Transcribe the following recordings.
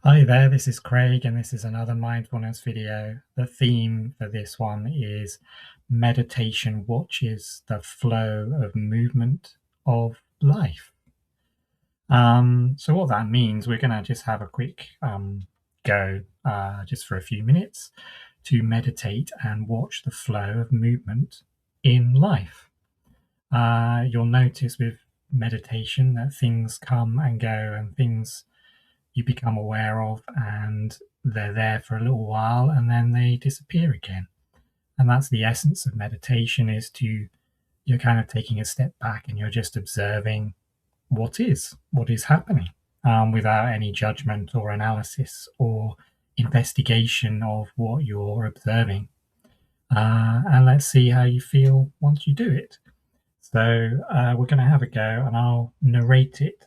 Hi there, this is Craig, and this is another mindfulness video. The theme for this one is meditation watches the flow of movement of life. So what that means, we're going to just have a quick go just for a few minutes to meditate and watch the flow of movement in life. You'll notice with meditation that things come and go and things you become aware of, and they're there for a little while and then they disappear again. And that's the essence of meditation, is to you're kind of taking a step back and you're just observing what is happening, without any judgment or analysis or investigation of what you're observing. And let's see how you feel once you do it. So we're going to have a go and I'll narrate it,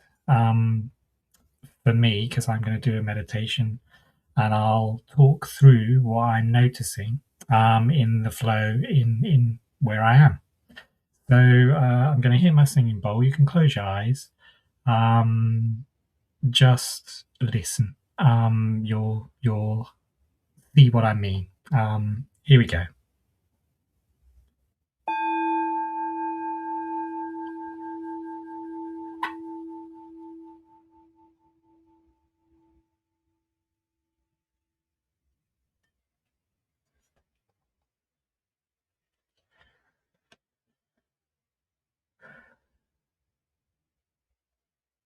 for me, because I'm going to do a meditation, and I'll talk through what I'm noticing in the flow in where I am. So I'm going to hit my singing bowl. You can close your eyes. Just listen. You'll see what I mean. Here we go.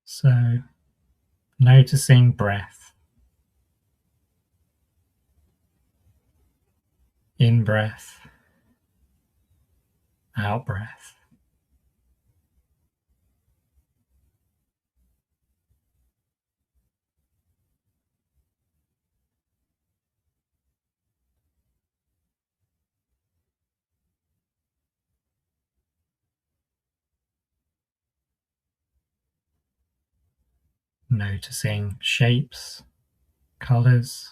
So noticing breath, in breath, out breath. Noticing shapes, colors,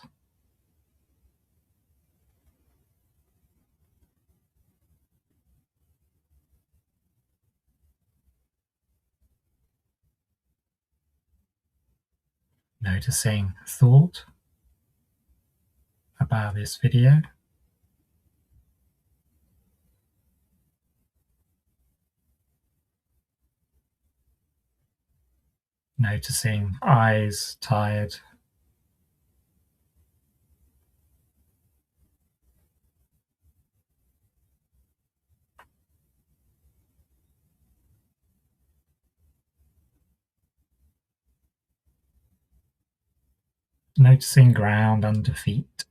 noticing thought about this video, noticing eyes tired, noticing ground under feet,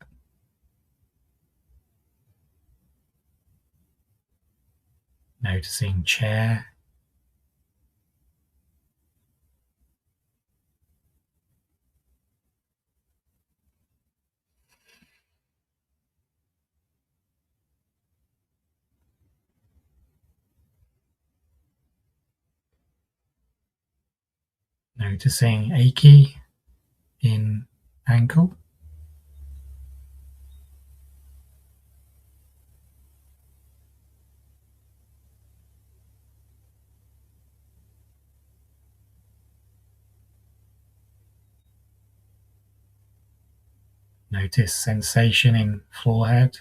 noticing chair, noticing achy in ankle, notice sensation in forehead,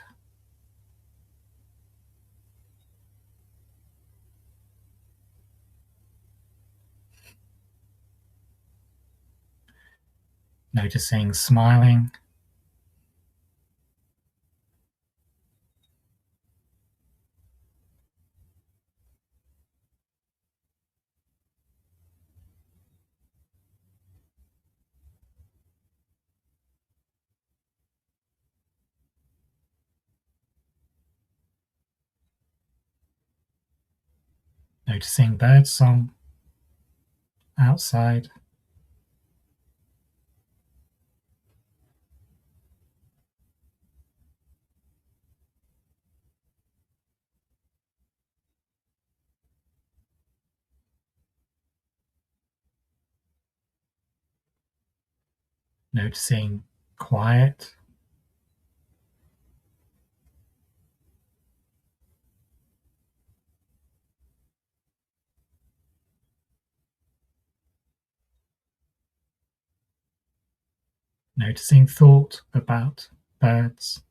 noticing smiling, noticing birdsong outside, noticing quiet, Noticing thought about birds.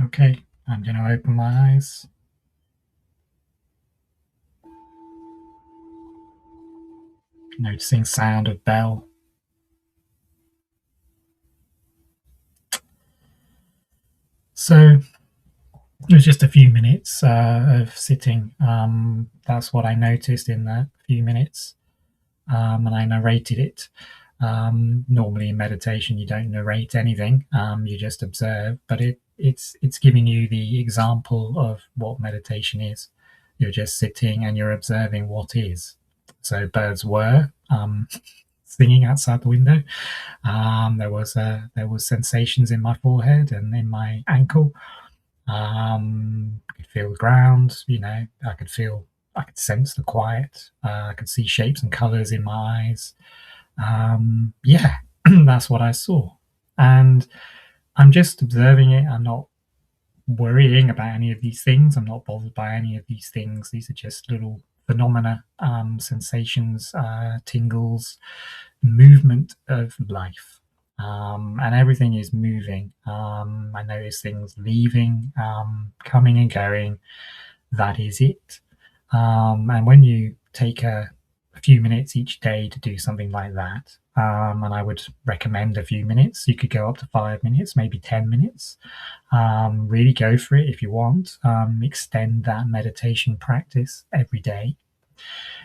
Okay, I'm going to open my eyes. Noticing sound of bell. So it was just a few minutes of sitting. That's what I noticed in that few minutes, and I narrated it. Normally in meditation, you don't narrate anything; you just observe. But it's giving you the example of what meditation is. You're just sitting and you're observing what is. So birds were singing outside the window. There was sensations in my forehead and in my ankle. I could feel the ground. I could sense the quiet. I could see shapes and colors in my eyes. Yeah, that's what I saw, and I'm just observing it. I'm not worrying about any of these things. I'm not bothered by any of these things. These are just little phenomena, sensations, tingles, movement of life. And everything is moving. I notice things leaving, coming and going. That is it. And when you take a few minutes each day to do something like that, and I would recommend a few minutes, you could go up to 5 minutes, maybe 10 minutes. Really go for it if you want. Extend that meditation practice every day.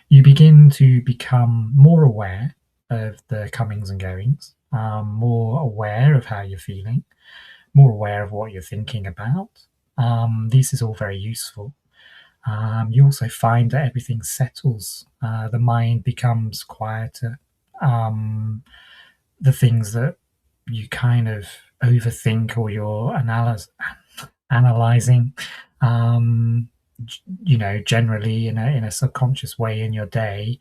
You begin to become more aware of the comings and goings, more aware of how you're feeling, more aware of what you're thinking about. This is all very useful. You also find that everything settles, the mind becomes quieter. The things that you kind of overthink or you're analyzing, um, generally in a subconscious way in your day,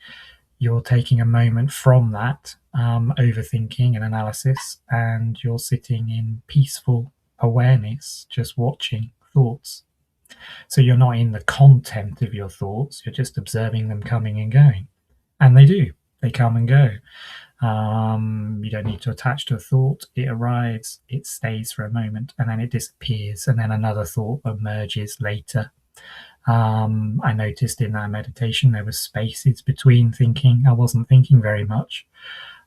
you're taking a moment from that overthinking and analysis, and you're sitting in peaceful awareness, just watching thoughts. So you're not in the content of your thoughts, you're just observing them coming and going. And they do, they come and go. You don't need to attach to a thought. It arrives, it stays for a moment, and then it disappears, and then another thought emerges later. I noticed in that meditation there was spaces between thinking. I wasn't thinking very much.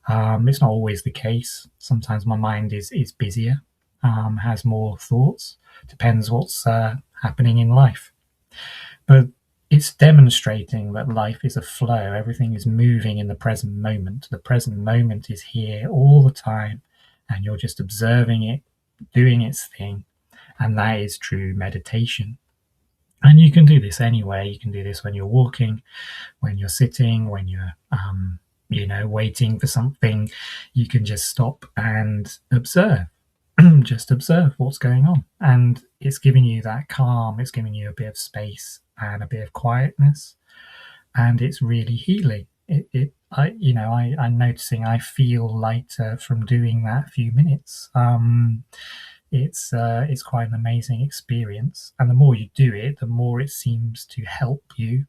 It's not always the case. Sometimes my mind is busier, has more thoughts. Depends what's happening in life. But it's demonstrating that life is a flow. Everything is moving in the present moment. The present moment is here all the time, and you're just observing it, doing its thing. And that is true meditation. And you can do this anywhere. You can do this when you're walking, when you're sitting, when you're waiting for something. You can just stop and observe. Just observe what's going on, and it's giving you that calm. It's giving you a bit of space and a bit of quietness, and it's really healing. I'm noticing I feel lighter from doing that few minutes. It's quite an amazing experience, and the more you do it, the more it seems to help you,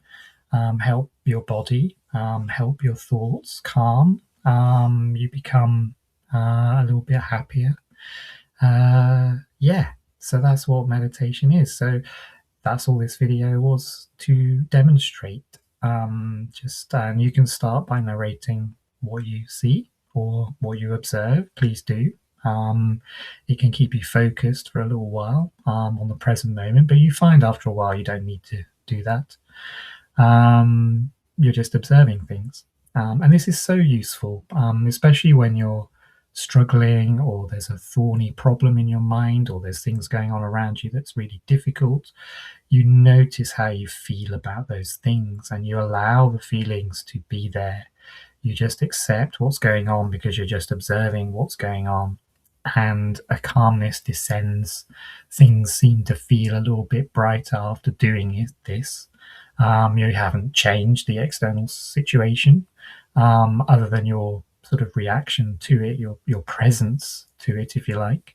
help your body, help your thoughts calm. You become a little bit happier. Yeah, so that's what meditation is. So that's all this video was to demonstrate. And you can start by narrating what you see or what you observe. Please do. It can keep you focused for a little while on the present moment, but you find after a while you don't need to do that. You're just observing things. And this is so useful, especially when you're struggling, or there's a thorny problem in your mind, or there's things going on around you that's really difficult. You notice how you feel about those things, and you allow the feelings to be there. You just accept what's going on because you're just observing what's going on, and a calmness descends. Things seem to feel a little bit brighter after doing this. You haven't changed the external situation, other than you're sort of reaction to it, your presence to it, if you like.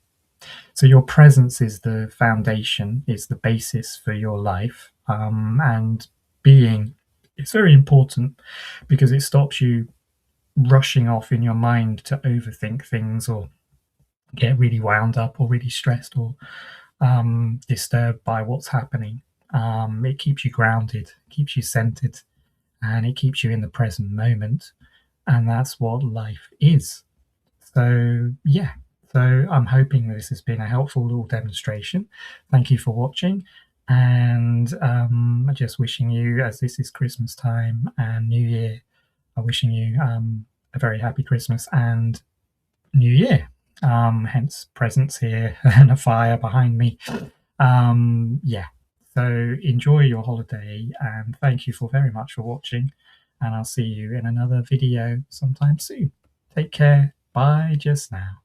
So your presence is the foundation, is the basis for your life, and being is very important because it stops you rushing off in your mind to overthink things or get really wound up or really stressed or disturbed by what's happening. It keeps you grounded, keeps you centered, and it keeps you in the present moment. And that's what life is. So, yeah. So, I'm hoping that this has been a helpful little demonstration. Thank you for watching. And just wishing you, as this is Christmas time and New Year, I'm wishing you a very happy Christmas and New Year. Hence, presents here and a fire behind me. Yeah. So, enjoy your holiday and thank you for very much for watching. And I'll see you in another video sometime soon. Take care. Bye just now.